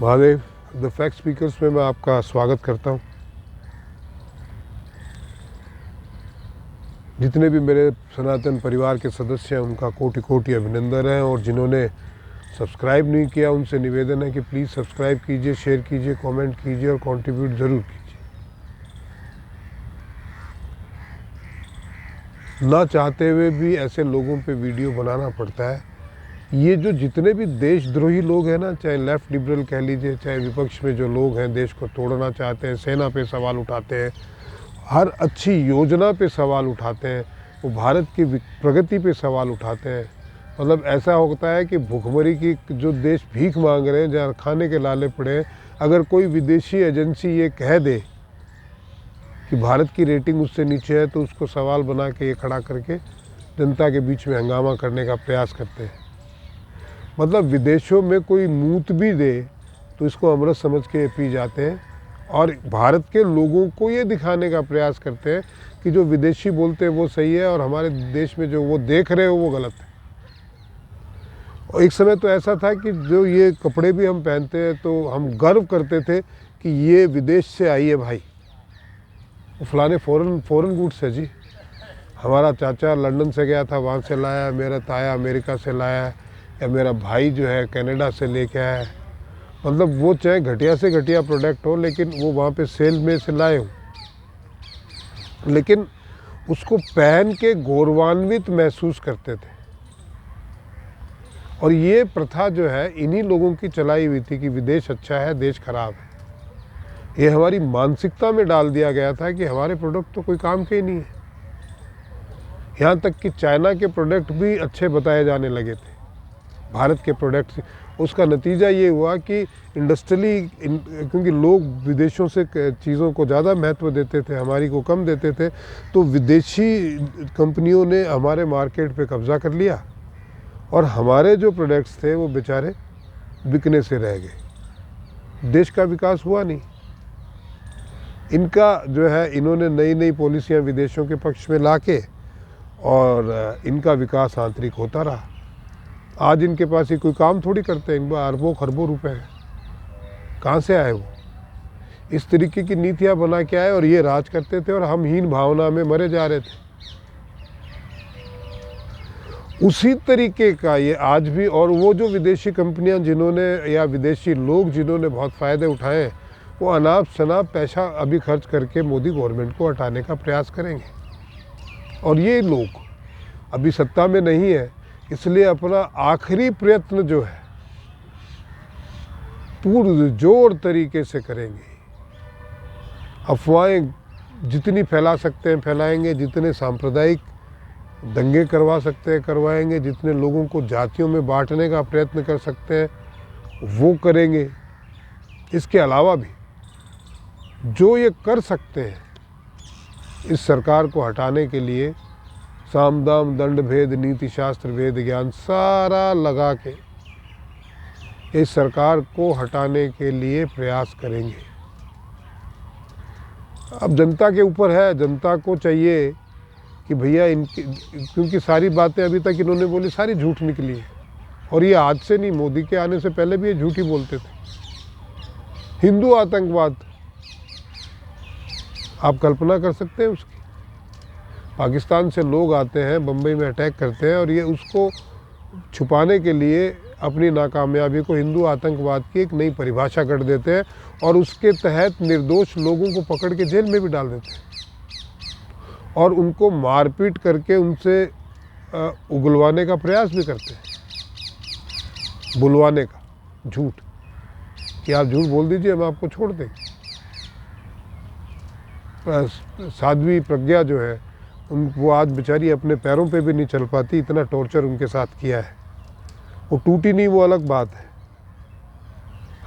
Mahadev the fact speakers में मैं आपका स्वागत करता हूं। जितने भी मेरे सनातन परिवार के सदस्य हैं उनका कोटि कोटि अभिनंदन है, और जिन्होंने सब्सक्राइब नहीं किया उनसे निवेदन है कि प्लीज़ सब्सक्राइब कीजिए, शेयर कीजिए, कमेंट कीजिए और कंट्रीब्यूट ज़रूर कीजिए। ना चाहते हुए भी ऐसे लोगों पे वीडियो बनाना पड़ता है। ये जो जितने भी देशद्रोही लोग हैं ना, चाहे लेफ्ट लिबरल कह लीजिए, चाहे विपक्ष में जो लोग हैं, देश को तोड़ना चाहते हैं, सेना पे सवाल उठाते हैं, हर अच्छी योजना पे सवाल उठाते हैं, वो भारत की प्रगति पे सवाल उठाते हैं। मतलब ऐसा होता है कि भुखमरी की जो देश भीख मांग रहे हैं, जहाँ खाने के लाले पड़े हैं, अगर कोई विदेशी एजेंसी ये कह दे कि भारत की रेटिंग उससे नीचे है, तो उसको सवाल बना के ये खड़ा करके जनता के बीच में हंगामा करने का प्रयास करते हैं। मतलब विदेशों में कोई मूत भी दे तो इसको अमृत समझ के पी जाते हैं, और भारत के लोगों को ये दिखाने का प्रयास करते हैं कि जो विदेशी बोलते हैं वो सही है और हमारे देश में जो वो देख रहे हो वो गलत है। और एक समय तो ऐसा था कि जो ये कपड़े भी हम पहनते हैं तो हम गर्व करते थे कि ये विदेश से आई है भाई, वो फलाने फ़ॉरेन गुड्स है जी। हमारा चाचा लंदन से गया था, वहाँ से लाया, मेरा ताया अमेरिका से लाया, या मेरा भाई जो है कनाडा से लेके आया है। मतलब वो चाहे घटिया से घटिया प्रोडक्ट हो, लेकिन वो वहाँ पे सेल में से लाए हो, लेकिन उसको पहन के गौरवान्वित महसूस करते थे। और ये प्रथा जो है इन्हीं लोगों की चलाई हुई थी कि विदेश अच्छा है, देश खराब है। ये हमारी मानसिकता में डाल दिया गया था कि हमारे प्रोडक्ट तो कोई काम के ही नहीं है। यहाँ तक कि चाइना के प्रोडक्ट भी अच्छे बताए जाने लगे थे भारत के प्रोडक्ट्स। उसका नतीजा ये हुआ कि इंडस्ट्रियली, क्योंकि लोग विदेशों से चीज़ों को ज़्यादा महत्व देते थे, हमारी को कम देते थे, तो विदेशी कंपनियों ने हमारे मार्केट पे कब्ज़ा कर लिया और हमारे जो प्रोडक्ट्स थे वो बेचारे बिकने से रह गए। देश का विकास हुआ नहीं। इनका जो है, इन्होंने नई नई पॉलिसियाँ विदेशों के पक्ष में लाके और इनका विकास आंतरिक होता रहा। आज इनके पास ही कोई काम थोड़ी करते हैं, इनके अरबों खरबों रुपए हैं, कहाँ से आए वो? इस तरीके की नीतियाँ बना के आए और ये राज करते थे और हम हीन भावना में मरे जा रहे थे। उसी तरीके का ये आज भी, और वो जो विदेशी कंपनियां जिन्होंने, या विदेशी लोग जिन्होंने बहुत फ़ायदे उठाए, वो अनाप शनाप पैसा अभी खर्च करके मोदी गवर्नमेंट को हटाने का प्रयास करेंगे। और ये लोग अभी सत्ता में नहीं है, इसलिए अपना आखिरी प्रयत्न जो है पुरजोर तरीके से करेंगे। अफवाहें जितनी फैला सकते हैं फैलाएंगे, जितने सांप्रदायिक दंगे करवा सकते हैं करवाएंगे, जितने लोगों को जातियों में बांटने का प्रयत्न कर सकते हैं वो करेंगे। इसके अलावा भी जो ये कर सकते हैं इस सरकार को हटाने के लिए, साम दाम दंड भेद नीति शास्त्र वेद ज्ञान सारा लगा के इस सरकार को हटाने के लिए प्रयास करेंगे। अब जनता के ऊपर है, जनता को चाहिए कि भैया इनकी, क्योंकि सारी बातें अभी तक इन्होंने बोली सारी झूठ निकली है, और ये आज से नहीं, मोदी के आने से पहले भी ये झूठ ही बोलते थे। हिंदू आतंकवाद आप कल्पना कर सकते हैं उसकी? पाकिस्तान से लोग आते हैं, बम्बई में अटैक करते हैं, और ये उसको छुपाने के लिए अपनी नाकामयाबी को हिंदू आतंकवाद की एक नई परिभाषा कर देते हैं, और उसके तहत निर्दोष लोगों को पकड़ के जेल में भी डाल देते हैं, और उनको मारपीट करके उनसे उगलवाने का प्रयास भी करते हैं, बुलवाने का, झूठ कि आप झूठ बोल दीजिए हम आपको छोड़ देंगे। साध्वी प्रज्ञा जो है वो आज बेचारी अपने पैरों पे भी नहीं चल पाती, इतना टॉर्चर उनके साथ किया है। वो टूटी नहीं वो अलग बात है।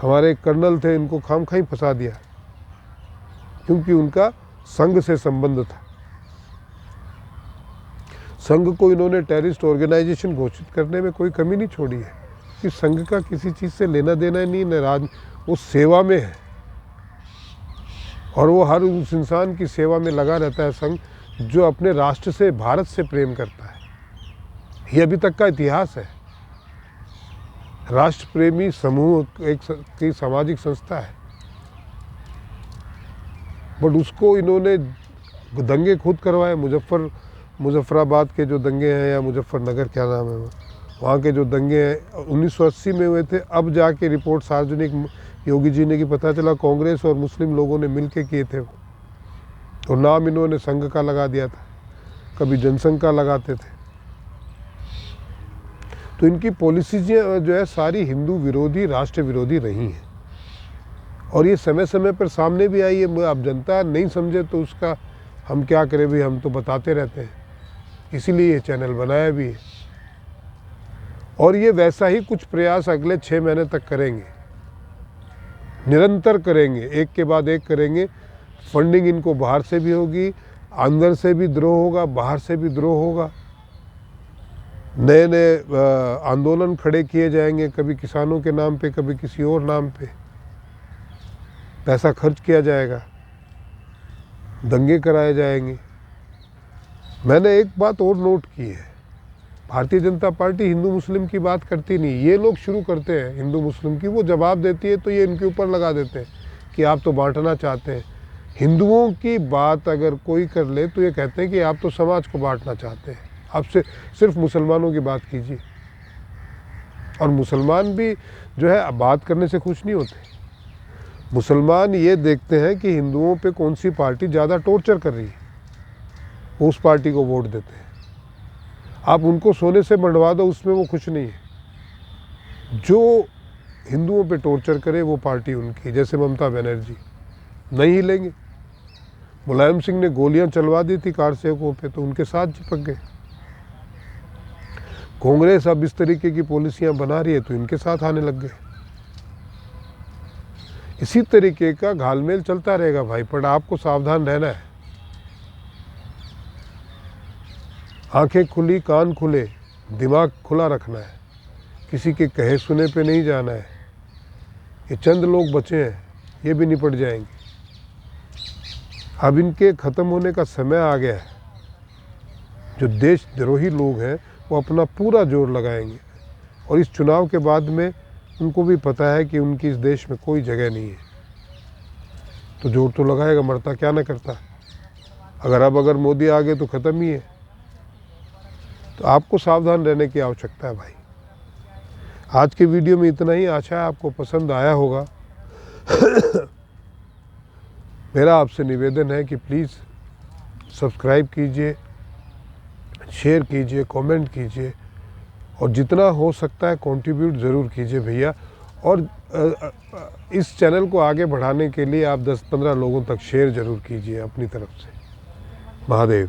हमारे एक कर्नल थे, इनको खामखाई फंसा दिया क्योंकि उनका संघ से संबंध था। संघ को इन्होंने टेररिस्ट ऑर्गेनाइजेशन घोषित करने में कोई कमी नहीं छोड़ी है कि संघ का किसी चीज़ से लेना देना नहीं, न वो सेवा में है, और वो हर उस इंसान की सेवा में लगा रहता है संघ जो अपने राष्ट्र से, भारत से प्रेम करता है। ये अभी तक का इतिहास है। राष्ट्र प्रेमी समूह की सामाजिक संस्था है, बट उसको इन्होंने दंगे खुद करवाए। मुजफ्फराबाद के जो दंगे हैं, या मुजफ्फरनगर क्या नाम है वहाँ के जो दंगे हैं 1980 में हुए थे, अब जाके रिपोर्ट सार्वजनिक योगी जी ने कि पता चला कांग्रेस और मुस्लिम लोगों ने मिलके किए थे वो, और नाम इन्होंने संघ का लगा दिया था, कभी जनसंघ का लगाते थे। तो इनकी पॉलिसीज जो है सारी हिंदू विरोधी, राष्ट्र विरोधी रही हैं, और ये समय समय पर सामने भी आई है। अब जनता नहीं समझे तो उसका हम क्या करें भाई, हम तो बताते रहते हैं, इसीलिए ये चैनल बनाया भी है। और ये वैसा ही कुछ प्रयास अगले 6 महीने तक करेंगे, निरंतर करेंगे, एक के बाद एक करेंगे। फंडिंग इनको बाहर से भी होगी, अंदर से भी द्रोह होगा, बाहर से भी द्रोह होगा। नए नए आंदोलन खड़े किए जाएंगे, कभी किसानों के नाम पे, कभी किसी और नाम पे पैसा खर्च किया जाएगा, दंगे कराए जाएंगे। मैंने एक बात और नोट की है, भारतीय जनता पार्टी हिंदू मुस्लिम की बात करती नहीं, ये लोग शुरू करते हैं हिंदू मुस्लिम की। वो जवाब देती है तो ये इनके ऊपर लगा देते हैं कि आप तो बांटना चाहते हैं। हिंदुओं की बात अगर कोई कर ले तो ये कहते हैं कि आप तो समाज को बांटना चाहते हैं, आपसे सिर्फ मुसलमानों की बात कीजिए। और मुसलमान भी जो है बात करने से खुश नहीं होते। मुसलमान ये देखते हैं कि हिंदुओं पे कौन सी पार्टी ज़्यादा टॉर्चर कर रही है, उस पार्टी को वोट देते हैं। आप उनको सोने से मंडवा दो, उसमें वो खुश नहीं है। जो हिंदुओं पे टॉर्चर करे वो पार्टी उनकी, जैसे ममता बनर्जी नहीं हिलेंगे। मुलायम सिंह ने गोलियां चलवा दी थी कार सेवकों पे, तो उनके साथ चिपक गए। कांग्रेस अब इस तरीके की पॉलिसियां बना रही है तो इनके साथ आने लग गए। इसी तरीके का घालमेल चलता रहेगा भाई, पर आपको सावधान रहना है। आंखें खुली, कान खुले, दिमाग खुला रखना है, किसी के कहे सुने पे नहीं जाना है। ये चंद लोग बचे हैं, ये भी निपट जाएंगे। अब इनके ख़त्म होने का समय आ गया है। जो देशद्रोही लोग हैं वो अपना पूरा जोर लगाएंगे, और इस चुनाव के बाद में उनको भी पता है कि उनकी इस देश में कोई जगह नहीं है, तो जोर तो लगाएगा, मरता क्या ना करता। अगर मोदी आ गए तो ख़त्म ही है। तो आपको सावधान रहने की आवश्यकता है भाई। आज के वीडियो में इतना ही, आशा है आपको पसंद आया होगा। मेरा आपसे निवेदन है कि प्लीज़ सब्सक्राइब कीजिए, शेयर कीजिए, कमेंट कीजिए, और जितना हो सकता है कंट्रीब्यूट ज़रूर कीजिए भैया। और इस चैनल को आगे बढ़ाने के लिए आप 10-15 लोगों तक शेयर ज़रूर कीजिए अपनी तरफ से। महादेव।